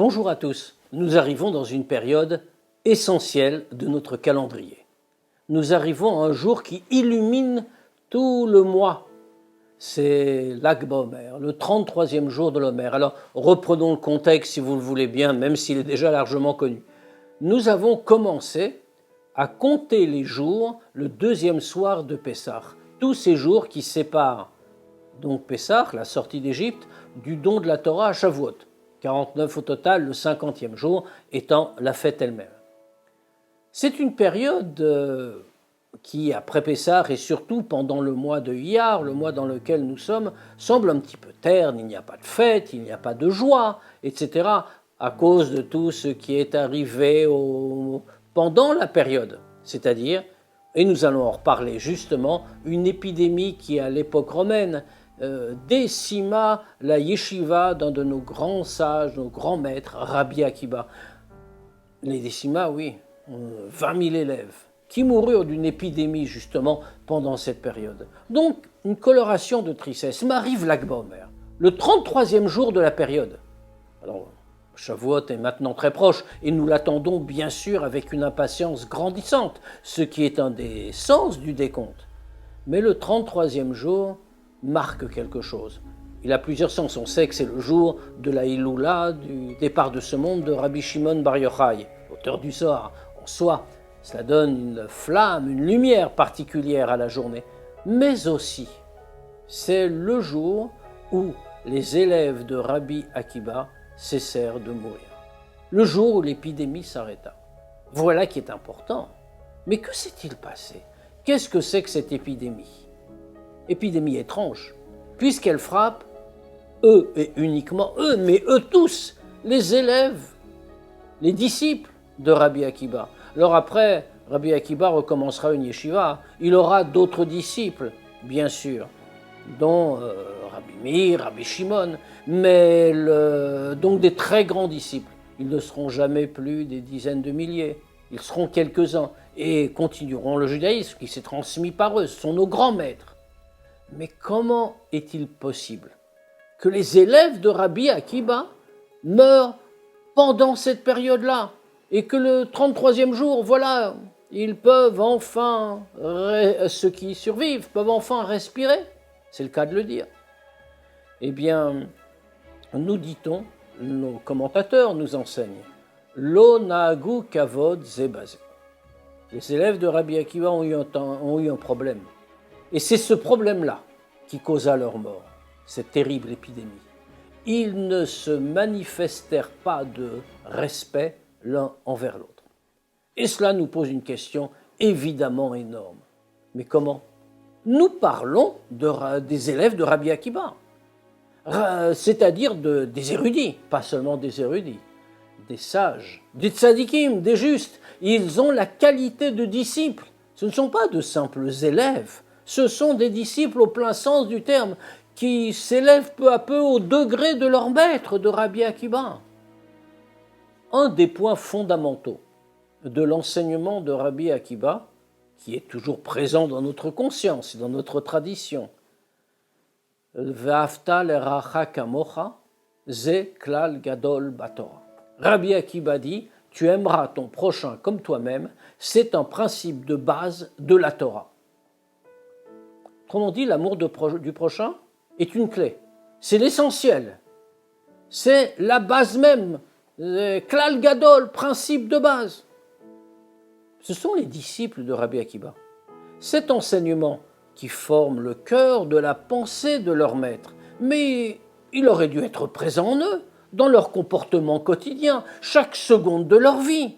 Bonjour à tous, nous arrivons dans une période essentielle de notre calendrier. Nous arrivons à un jour qui illumine tout le mois. C'est l'Ag BaOmer, le 33e jour de l'Omer. Alors reprenons le contexte si vous le voulez bien, même s'il est déjà largement connu. Nous avons commencé à compter les jours le deuxième soir de Pessah. Tous ces jours qui séparent donc Pessah, la sortie d'Égypte, du don de la Torah à Shavuot. 49 au total, le 50e jour étant la fête elle-même. C'est une période qui, après Pessah et surtout pendant le mois de Iyar, le mois dans lequel nous sommes, semble un petit peu terne, il n'y a pas de fête, il n'y a pas de joie, etc., à cause de tout ce qui est arrivé pendant la période, c'est-à-dire, et nous allons en reparler justement, une épidémie qui, à l'époque romaine, décima la yeshiva d'un de nos grands sages, nos grands maîtres, Rabbi Akiba. Les décima, oui, 20 000 élèves, qui moururent d'une épidémie justement pendant cette période. Donc, une coloration de tristesse. M'arrive l'Ag BaOmer, le 33e jour de la période. Alors, Shavuot est maintenant très proche et nous l'attendons bien sûr avec une impatience grandissante, ce qui est un des sens du décompte. Mais le 33e jour marque quelque chose. Il a plusieurs sens. On sait que c'est le jour de la Iloula, du départ de ce monde de Rabbi Shimon Bar Yochai, auteur du Zohar. En soi, cela donne une flamme, une lumière particulière à la journée. Mais aussi, c'est le jour où les élèves de Rabbi Akiba cessèrent de mourir. Le jour où l'épidémie s'arrêta. Voilà qui est important. Mais que s'est-il passé? Qu'est-ce que c'est que cette épidémie? Épidémie étrange, puisqu'elle frappe eux, et uniquement eux, mais eux tous, les élèves, les disciples de Rabbi Akiba. Alors après, Rabbi Akiba recommencera une yeshiva, il aura d'autres disciples, bien sûr, dont Rabbi Meir, Rabbi Shimon, mais donc des très grands disciples. Ils ne seront jamais plus des dizaines de milliers, ils seront quelques-uns, et continueront le judaïsme qui s'est transmis par eux, ce sont nos grands maîtres. Mais comment est-il possible que les élèves de Rabbi Akiba meurent pendant cette période-là et que le 33e jour, voilà, ils peuvent enfin, ceux qui survivent, peuvent enfin respirer? C'est le cas de le dire. Eh bien, nous dit-on, nos commentateurs nous enseignent, Lo naagu kavod ze bazé. Les élèves de Rabbi Akiba ont eu un problème. Et c'est ce problème-là qui causa leur mort, cette terrible épidémie. Ils ne se manifestèrent pas de respect l'un envers l'autre. Et cela nous pose une question évidemment énorme. Mais comment? Nous parlons des élèves de Rabbi Akiba, c'est-à-dire des érudits, pas seulement des érudits, des sages, des tzadikim, des justes. Ils ont la qualité de disciples. Ce ne sont pas de simples élèves. Ce sont des disciples au plein sens du terme qui s'élèvent peu à peu au degré de leur maître, de Rabbi Akiba. Un des points fondamentaux de l'enseignement de Rabbi Akiba, qui est toujours présent dans notre conscience et dans notre tradition, Ve'afta l'eracha kamocha, ze klal gadol batorah. Rabbi Akiba dit, tu aimeras ton prochain comme toi-même, c'est un principe de base de la Torah. Autrement dit, l'amour du prochain est une clé. C'est l'essentiel. C'est la base même. Klal Gadol, principe de base. Ce sont les disciples de Rabbi Akiba. Cet enseignement qui forme le cœur de la pensée de leur maître. Mais il aurait dû être présent en eux, dans leur comportement quotidien, chaque seconde de leur vie.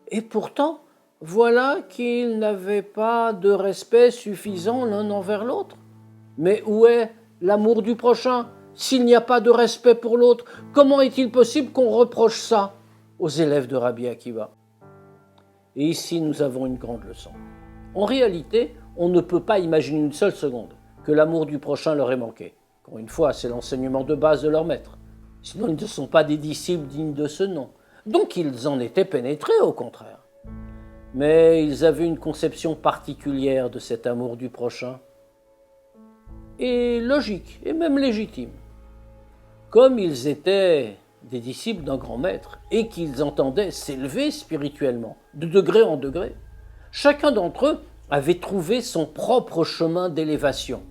Et pourtant, voilà qu'ils n'avaient pas de respect suffisant l'un envers l'autre. Mais où est l'amour du prochain? S'il n'y a pas de respect pour l'autre, comment est-il possible qu'on reproche ça aux élèves de Rabbi Akiba? Et ici, nous avons une grande leçon. En réalité, on ne peut pas imaginer une seule seconde que l'amour du prochain leur ait manqué. Encore une fois, c'est l'enseignement de base de leur maître. Sinon, ils ne sont pas des disciples dignes de ce nom. Donc, ils en étaient pénétrés, au contraire. Mais ils avaient une conception particulière de cet amour du prochain, et logique, et même légitime. Comme ils étaient des disciples d'un grand maître et qu'ils entendaient s'élever spirituellement, de degré en degré. Chacun d'entre eux avait trouvé son propre chemin d'élévation.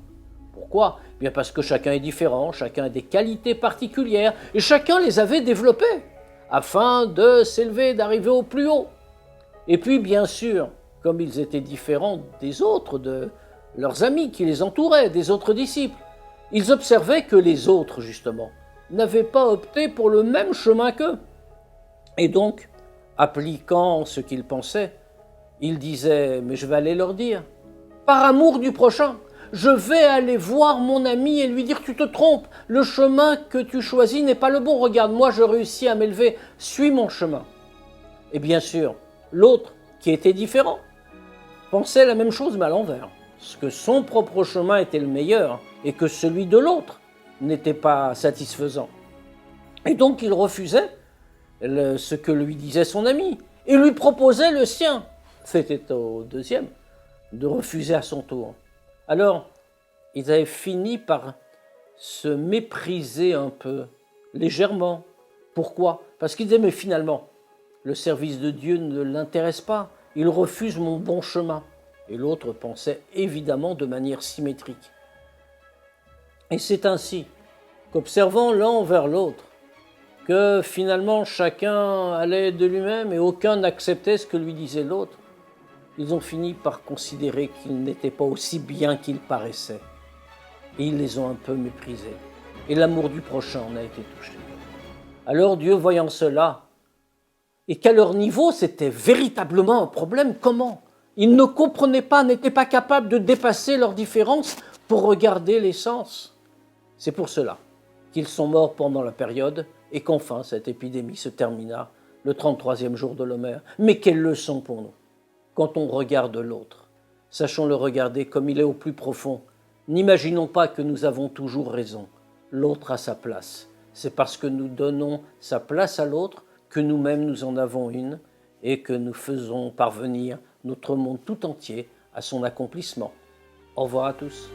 Pourquoi? Bien parce que chacun est différent, chacun a des qualités particulières et chacun les avait développées afin de s'élever, d'arriver au plus haut. Et puis bien sûr, comme ils étaient différents des autres, de leurs amis qui les entouraient, des autres disciples, ils observaient que les autres, justement, n'avaient pas opté pour le même chemin qu'eux. Et donc, appliquant ce qu'ils pensaient, ils disaient « mais je vais aller leur dire, par amour du prochain, je vais aller voir mon ami et lui dire « tu te trompes, le chemin que tu choisis n'est pas le bon, regarde, moi je réussis à m'élever, suis mon chemin ». Et bien sûr, l'autre, qui était différent, pensait la même chose mais à l'envers, que son propre chemin était le meilleur et que celui de l'autre n'était pas satisfaisant. Et donc il refusait ce que lui disait son ami et lui proposait le sien. C'était au deuxième de refuser à son tour. Alors, ils avaient fini par se mépriser un peu, légèrement. Pourquoi? Parce qu'ils disaient, mais finalement, le service de Dieu ne l'intéresse pas, il refuse mon bon chemin. Et l'autre pensait évidemment de manière symétrique. Et c'est ainsi qu'observant l'un envers l'autre, que finalement chacun allait de lui-même et aucun n'acceptait ce que lui disait l'autre, ils ont fini par considérer qu'ils n'étaient pas aussi bien qu'ils paraissaient. Et ils les ont un peu méprisés. Et l'amour du prochain en a été touché. Alors Dieu, voyant cela, et qu'à leur niveau, c'était véritablement un problème, comment? Ils ne comprenaient pas, n'étaient pas capables de dépasser leurs différences pour regarder l'essence. C'est pour cela qu'ils sont morts pendant la période et qu'enfin cette épidémie se termina le 33e jour de l'Homère. Mais quelle leçon pour nous! Quand on regarde l'autre, sachons le regarder comme il est au plus profond. N'imaginons pas que nous avons toujours raison. L'autre a sa place. C'est parce que nous donnons sa place à l'autre que nous-mêmes nous en avons une et que nous faisons parvenir notre monde tout entier à son accomplissement. Au revoir à tous.